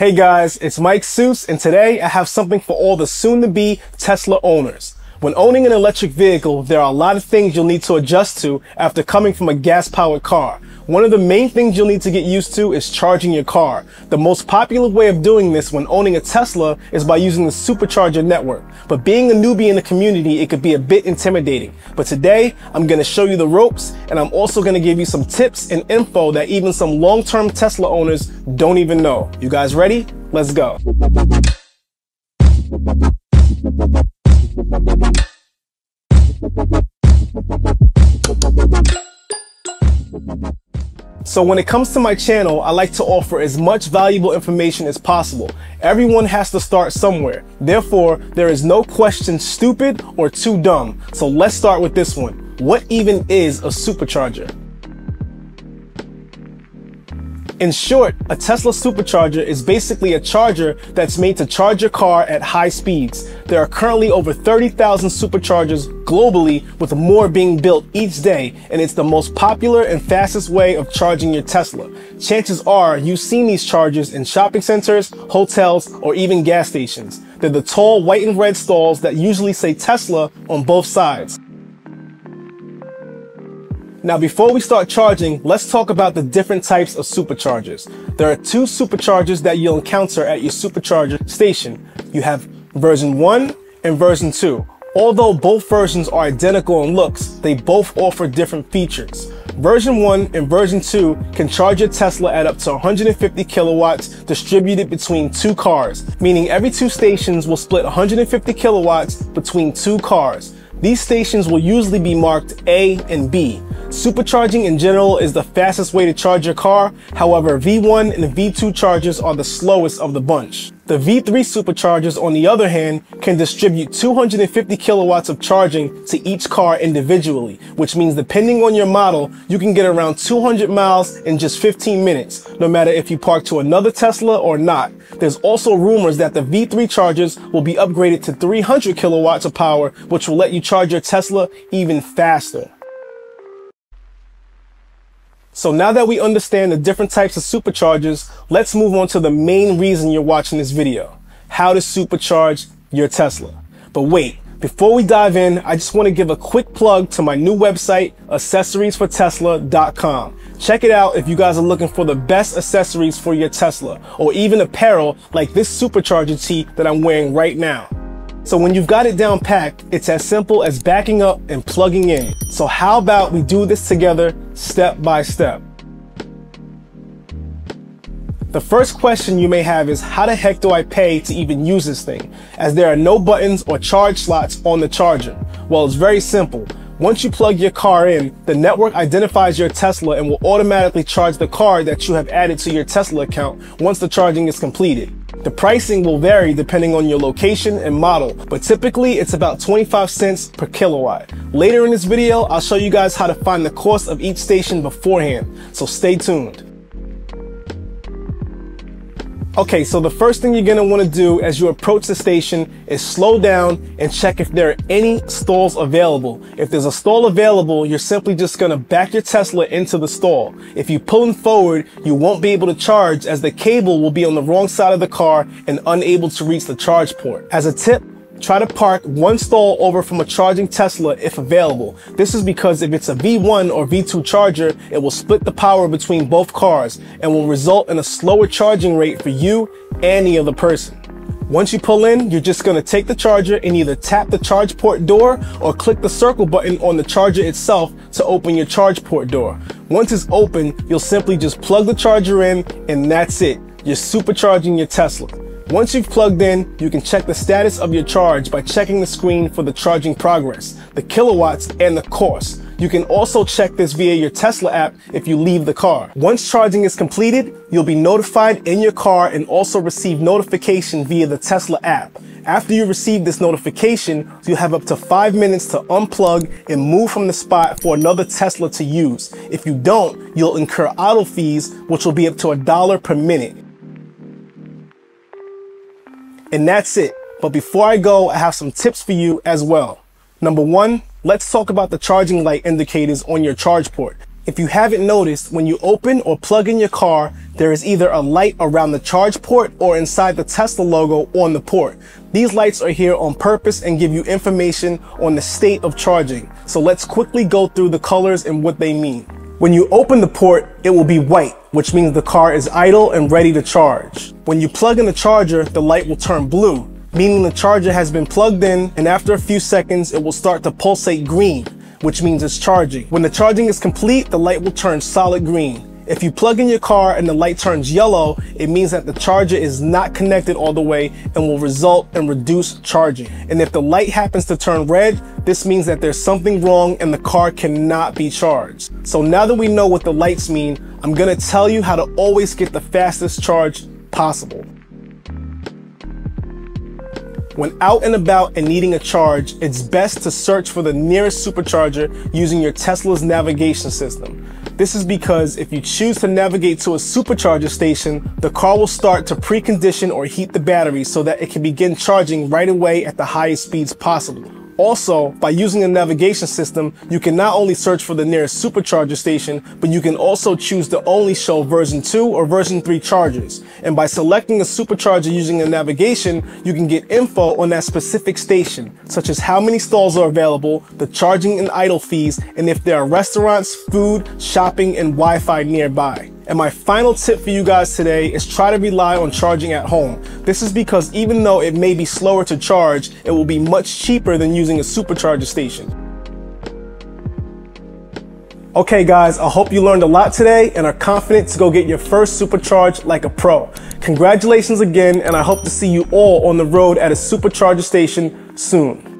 Hey guys, it's Mike Seuss, and today I have something for all the soon-to-be Tesla owners. When owning an electric vehicle, there are a lot of things you'll need to adjust to after coming from a gas-powered car. One of the main things you'll need to get used to is charging your car. The most popular way of doing this when owning a Tesla is by using the Supercharger network. But being a newbie in the community, it could be a bit intimidating. But today, I'm going to show you the ropes, and I'm also going to give you some tips and info that even some long-term Tesla owners don't even know. You guys ready? Let's go. So when it comes to my channel, I like to offer as much valuable information as possible. Everyone has to start somewhere. Therefore, there is no question stupid or too dumb. So let's start with this one. What even is a supercharger? In short, a Tesla Supercharger is basically a charger that's made to charge your car at high speeds. There are currently over 30,000 superchargers globally, with more being built each day, and it's the most popular and fastest way of charging your Tesla. Chances are you've seen these chargers in shopping centers, hotels, or even gas stations. They're the tall white and red stalls that usually say Tesla on both sides. Now, before we start charging, let's talk about the different types of superchargers. There are two superchargers that you'll encounter at your supercharger station. You have version 1 and version 2. Although both versions are identical in looks, they both offer different features. Version 1 and version 2 can charge your Tesla at up to 150 kilowatts distributed between two cars, meaning every two stations will split 150 kilowatts between two cars. These stations will usually be marked A and B. Supercharging in general is the fastest way to charge your car. However, V1 and V2 chargers are the slowest of the bunch. The V3 superchargers, on the other hand, can distribute 250 kilowatts of charging to each car individually, which means depending on your model, you can get around 200 miles in just 15 minutes, no matter if you park to another Tesla or not. There's also rumors that the V3 chargers will be upgraded to 300 kilowatts of power, which will let you charge your Tesla even faster. So now that we understand the different types of superchargers, let's move on to the main reason you're watching this video: how to supercharge your Tesla. But wait, before we dive in, I just want to give a quick plug to my new website, accessoriesfortesla.com. Check it out if you guys are looking for the best accessories for your Tesla, or even apparel like this supercharger tee that I'm wearing right now. So when you've got it down packed, it's as simple as backing up and plugging in. So how about we do this together, step by step? The first question you may have is, how the heck do I pay to even use this thing, as there are no buttons or charge slots on the charger? Well, it's very simple. Once you plug your car in, the network identifies your Tesla and will automatically charge the card that you have added to your Tesla account once the charging is completed. The pricing will vary depending on your location and model, but typically it's about 25 cents per kilowatt. Later in this video, I'll show you guys how to find the cost of each station beforehand, so stay tuned. Okay, so the first thing you're gonna wanna do as you approach the station is slow down and check if there are any stalls available. If there's a stall available, you're simply just gonna back your Tesla into the stall. If you pull it forward, you won't be able to charge, as the cable will be on the wrong side of the car and unable to reach the charge port. As a tip, try to park one stall over from a charging Tesla if available. This is because if it's a V1 or V2 charger, it will split the power between both cars and will result in a slower charging rate for you and the other person. Once you pull in, you're just going to take the charger and either tap the charge port door or click the circle button on the charger itself to open your charge port door. Once it's open, you'll simply just plug the charger in, and that's it. You're supercharging your Tesla. Once you've plugged in, you can check the status of your charge by checking the screen for the charging progress, the kilowatts, and the cost. You can also check this via your Tesla app if you leave the car. Once charging is completed, you'll be notified in your car and also receive notification via the Tesla app. After you receive this notification, you'll have up to 5 minutes to unplug and move from the spot for another Tesla to use. If you don't, you'll incur idle fees, which will be up to $1 per minute. And that's it. But before I go, I have some tips for you as well. Number 1, let's talk about the charging light indicators on your charge port. If you haven't noticed, when you open or plug in your car, there is either a light around the charge port or inside the Tesla logo on the port. These lights are here on purpose and give you information on the state of charging. So let's quickly go through the colors and what they mean. When you open the port, it will be white, which means the car is idle and ready to charge. When you plug in the charger, the light will turn blue, meaning the charger has been plugged in, and after a few seconds, it will start to pulsate green, which means it's charging. When the charging is complete, the light will turn solid green. If you plug in your car and the light turns yellow, it means that the charger is not connected all the way and will result in reduced charging. And if the light happens to turn red, this means that there's something wrong and the car cannot be charged. So now that we know what the lights mean, I'm gonna tell you how to always get the fastest charge possible. When out and about and needing a charge, it's best to search for the nearest supercharger using your Tesla's navigation system. This is because if you choose to navigate to a supercharger station, the car will start to precondition or heat the battery so that it can begin charging right away at the highest speeds possible. Also, by using a navigation system, you can not only search for the nearest supercharger station, but you can also choose to only show version 2 or version 3 chargers. And by selecting a supercharger using a navigation, you can get info on that specific station, such as how many stalls are available, the charging and idle fees, and if there are restaurants, food, shopping, and Wi-Fi nearby. And my final tip for you guys today is try to rely on charging at home. This is because even though it may be slower to charge, it will be much cheaper than using a supercharger station. Okay guys, I hope you learned a lot today and are confident to go get your first Supercharge like a pro. Congratulations again, and I hope to see you all on the road at a supercharger station soon.